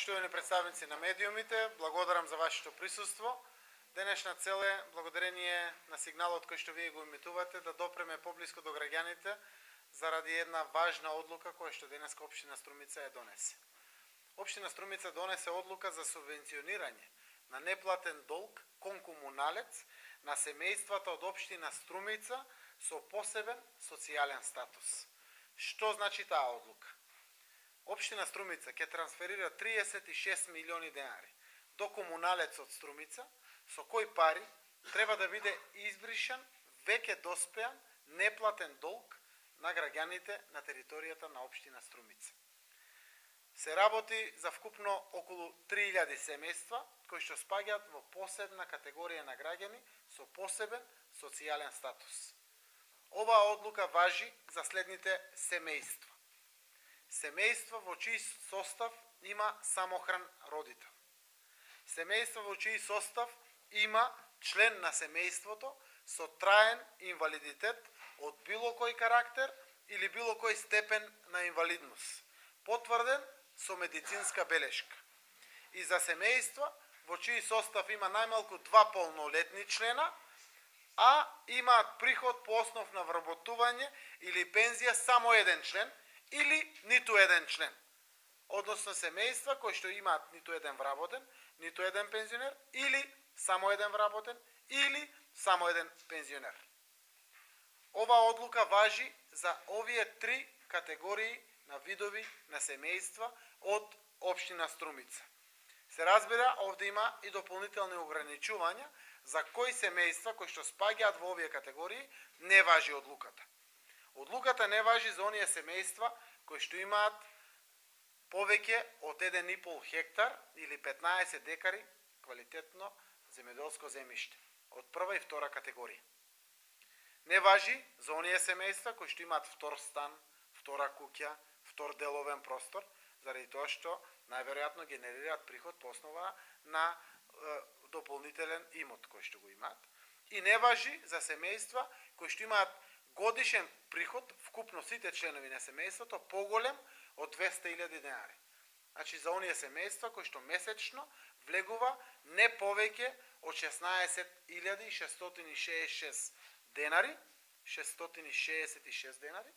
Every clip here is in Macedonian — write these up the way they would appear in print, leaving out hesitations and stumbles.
Почитувани представници на медиумите, благодарам за вашето присуство. Денешна цел е, благодарение на сигналот кој што вие го имитувате, да допреме поблиско до граѓаните заради една важна одлука која што денеска Општина Струмица ја донесе. Општина Струмица донесе одлука за субвенционирање на неплатен долг кон комуналец на семејствата од Општина Струмица со посебен социјален статус. Што значи таа одлука? Општина Струмица ќе трансферира 36 милиони денари до комуналецот Струмица, со кои пари треба да биде избришан веќе доспеан неплатен долг на граѓаните на територијата на Општина Струмица. Се работи за вкупно околу 3000 семејства кои што спаѓаат во посебна категорија на граѓани со посебен социјален статус. Оваа одлука важи за следните семејства. Семејства во чиј состав има самохран родител. Семејства во чиј состав има член на семејството со траен инвалидитет од било кој карактер или било кој степен на инвалидност, потврден со медицинска белешка. И за семејства во чиј состав има најмалку 2 полнолетни члена, а имаат приход по основ на вработување или пензија само еден член, или ниту еден член. Односно семејства кои што имаат ниту еден вработен, ниту еден пензионер, или само еден вработен, или само еден пензионер. Ова одлука важи за овие три категории на видови на семејства од Општина Струмица. Се разбира, овде има и дополнителни ограничувања за кои семејства кои што спаѓаат во овие категории не важи одлуката. Одлуката не важи за оние семејства кои што имаат повеќе од 1,5 хектар или 15 декари квалитетно земјоделско земјиште од прва и втора категорија. Не важи за оние семејства кои што имаат втор стан, втора куќа, втор деловен простор, заради тоа што најверојатно генерираат приход по основа на дополнителен имот кој што го имаат. И не важи за семејства кои што имаат годишен приход, вкупно сите членови на семејството, поголем од 200.000 денари. Значи за оние семејства кои што месечно влегува не повеќе од 16.666 денари, 666 денари,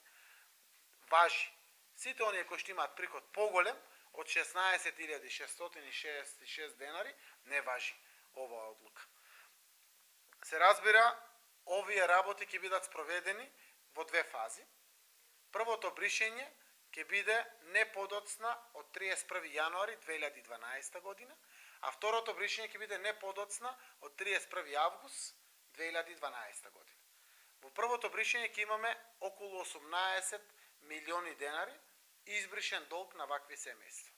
важи. Сите оние кои што имаат приход поголем од 16.666 денари, не важи оваа одлука. Се разбира, овие работи ќе бидат спроведени во две фази. Првото бришење ќе биде не подоцна од 31. јануари 2012 година, а второто бришење ќе биде не подоцна од 31. август 2012 година. Во првото бришење ќе имаме околу 18 милиони денари избришен долг на вакви семејства.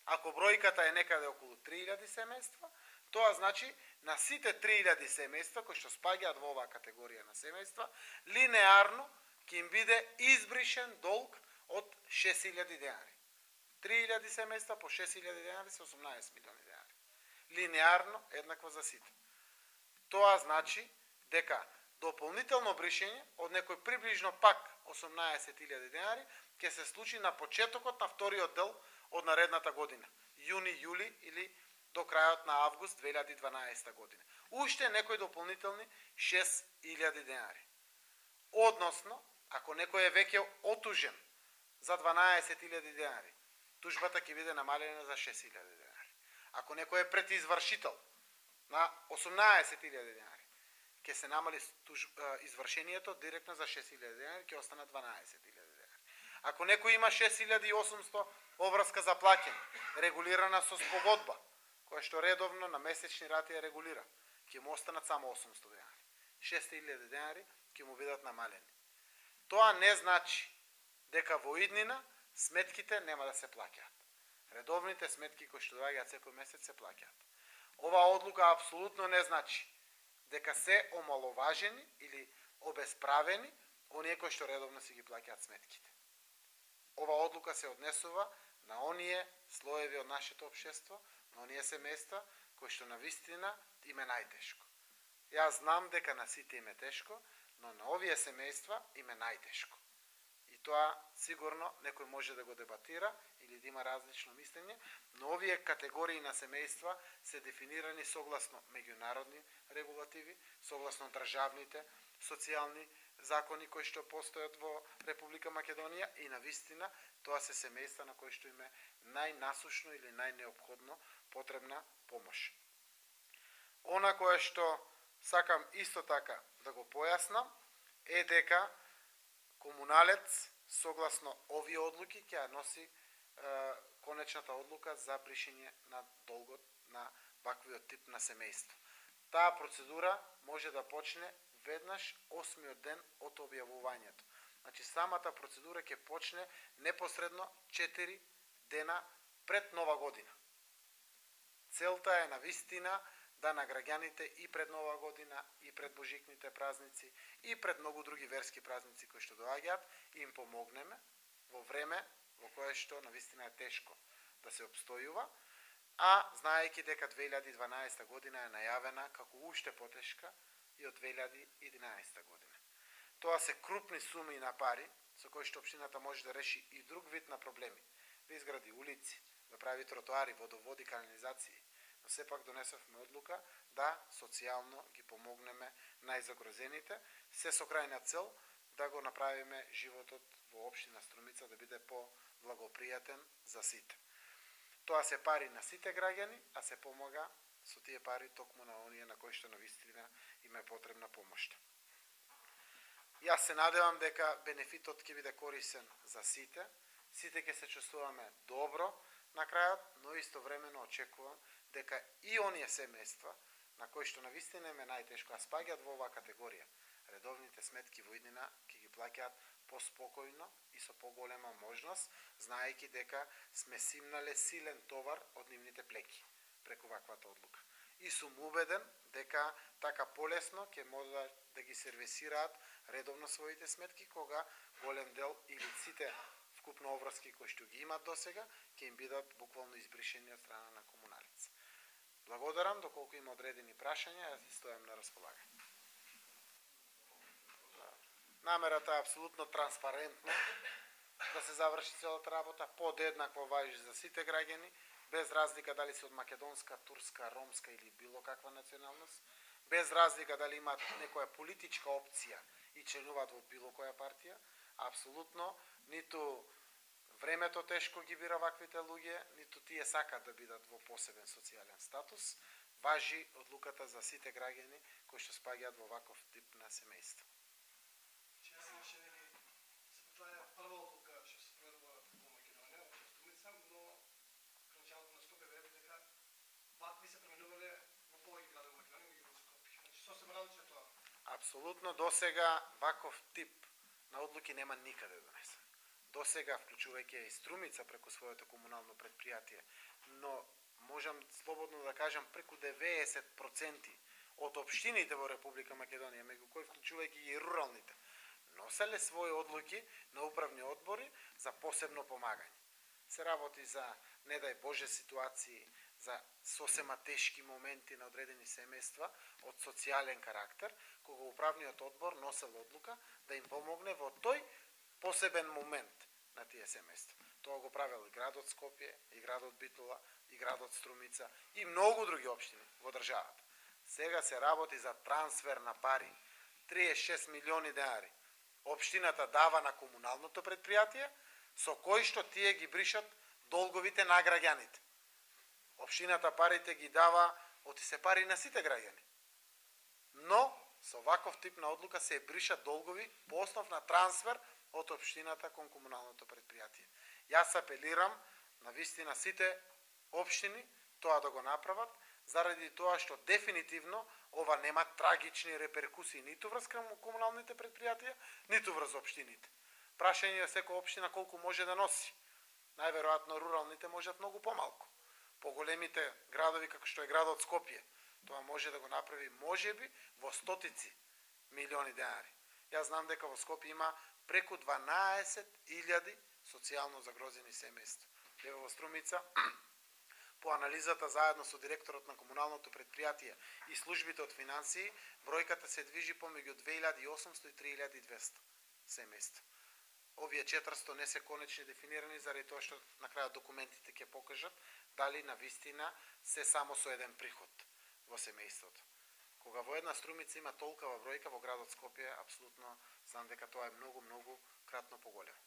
Ако бројката е некаде околу 3000 семејства, тоа значи на сите 3000 семејства кои што спаѓаат во оваа категорија на семејства, линеарно ќе им биде избришен долг од 6000 денари. 3000 семејства по 6000 денари се 18 милиони денари. Линеарно еднакво за сите. Тоа значи дека дополнително бришење од некој приближно пак 18.000 денари ќе се случи на почетокот на вториот дел од наредната година, јуни-јули или до крајот на август 2012 година. Уште некои дополнителни 6.000 денари. Односно, ако некој е веќе отужен за 12.000 денари, тужбата ќе биде намалена за 6.000 денари. Ако некој е предизвршител на 18.000 денари, ќе се намали извршението директно за 6.000 денари, ќе останат 12.000 денари. Ако некој има 6.800 обврска за плаќање, регулирана со спогодба, која што редовно на месечни рати ја регулира, ќе му останат само 800 денари. 6.000 денари ќе му бидат намалени. Тоа не значи дека во иднина сметките нема да се плаќаат. Редовните сметки кои што доаѓаат секој месец се плаќаат. Оваа одлука апсолутно не значи дека се омаловажени или обесправени оние кои што редовно си ги плаќаат сметките. Ова одлука се однесува на оние слоеви од нашето општество, на оние семејства кои што навистина им е најтешко. Јас знам дека на сите им е тешко, но на овие семејства им е најтешко. И тоа сигурно некој може да го дебатира или да има различно мислење, Но овие категории на семејства се дефинирани согласно меѓународни регулативи, согласно државните социјални закони кои што постојат во Република Македонија и навистина тоа се семејства на кои што им е најнасушно или најнеопходно потребна помош. Она кое што сакам исто така да го појаснам е дека комуналец согласно овие одлуки ќе носи конечната одлука за бришење на долгот на ваквиот тип на семејство. Таа процедура може да почне веднаш 8-миот ден од објавувањето. Значи самата процедура ќе почне непосредно 4 дена пред Нова година. Целта е навистина да на граѓаните и пред Нова година, и пред божикните празници, и пред многу други верски празници кои што доаѓаат, им помогнеме во време во кое што навистина е тешко да се обстојува, а знаејќи дека 2012 година е најавена како уште потешка и од 2011 година. Тоа се крупни суми на пари со кои што општината може да реши и друг вид на проблеми, да изгради улици, да прави тротоари, водоводи, канализации, но сепак донесовме одлука да социјално ги помогнеме најзагрозените, се со крајна цел да го направиме животот во општина Струмица да биде по-благопријатен за сите. Тоа се пари на сите граѓани, а се помага со тие пари токму на оние на кои што навистина им е потребна помошта. Јас се надевам дека бенефитот ќе биде корисен за сите, сите ќе се чувствуваме добро на крајот, но истовремено очекувам дека и оние семејства на кои што навистина им е најтешко, а спаѓаат во оваа категорија, редовните сметки во иднина ќе ги плаќаат поспокојно и со поголема можност, знаејќи дека сме симнале силен товар од нивните плеки преку ваквата одлука. И сум убеден дека така полесно ќе може да ги сервисираат редовно своите сметки, кога голем дел или сите вкупно обврски кои што ги имат досега, ќе им бидат буквално избришени од страна на комуналец. Благодарам, доколку има одредени прашања, јас ги стојам на располагање. Намерата е апсолутно транспарентно да се заврши целата работа, подеднакво важи за сите граѓани, без разлика дали се од македонска, турска, ромска или било каква националност, без разлика дали имаат некоја политичка опција и членуваат во било која партија, апсолутно ниту времето тешко ги бира ваквите луѓе, ниту тие сакат да бидат во посебен социјален статус, важи одлуката за сите граѓани кои што спаѓаат во ваков тип на семејство. Това е прва одлука што се проведува во Македонија, во Струмица, но кон началото на Скопје верувам дека вакви се пременувале во повеќе градови во Македонија, меѓу Скопје. Значи сосем различно тоа. Апсолутно, досега ваков тип на одлуки нема никаде донесен. Досега, вклучувајќи и Струмица преку своето комунално предпријатие, но можам слободно да кажам преку 90% од општините во Република Македонија, меѓу кои вклучувајќи и руралните, носеле своји одлуки на управни одбори за посебно помагање. Се работи за, не дај Боже, ситуации, за сосема тешки моменти на одредени семејства од социјален карактер, кога управниот одбор носел одлука да им помогне во тој посебен момент на тие семејства. Тоа го правел и градот Скопје, и градот Битола, и градот Струмица, и многу други општини во државата. Сега се работи за трансфер на пари, 36 милиони денари. Општината дава на комуналното предпријатие, со кои што тие ги бришат долговите на граѓаните. Општината парите ги дава, оти се пари на сите граѓани. Но, со ваков тип на одлука се бришат долгови по основ на трансфер од општината кон комуналното предпријатие. Јас апелирам на вистина сите општини тоа да го направат, заради тоа што дефинитивно ова нема трагични реперкусии ниту врз комуналните предпријатија, ниту врз општините. Прашање е секоја општина колку може да носи. Најверојатно руралните можат многу помалку. Поголемите градови како што е градот Скопје, тоа може да го направи можеби во стотици милиони денари. Јас знам дека во Скопје има преку 12.000 социјално загрозени семејства. Ево во Струмица, по анализата заедно со директорот на комуналното предпријатие и службите од финансии, бројката се движи помеѓу 2800 и 3200 семејства. Овие 400 не се конечно дефинирани, заради тоа што на крајот документите ќе покажат дали на вистина се само со еден приход во семејството. Кога во една струмица има толкова бројка во градот Скопје, апсолутно знам дека тоа е многу кратно поголемо.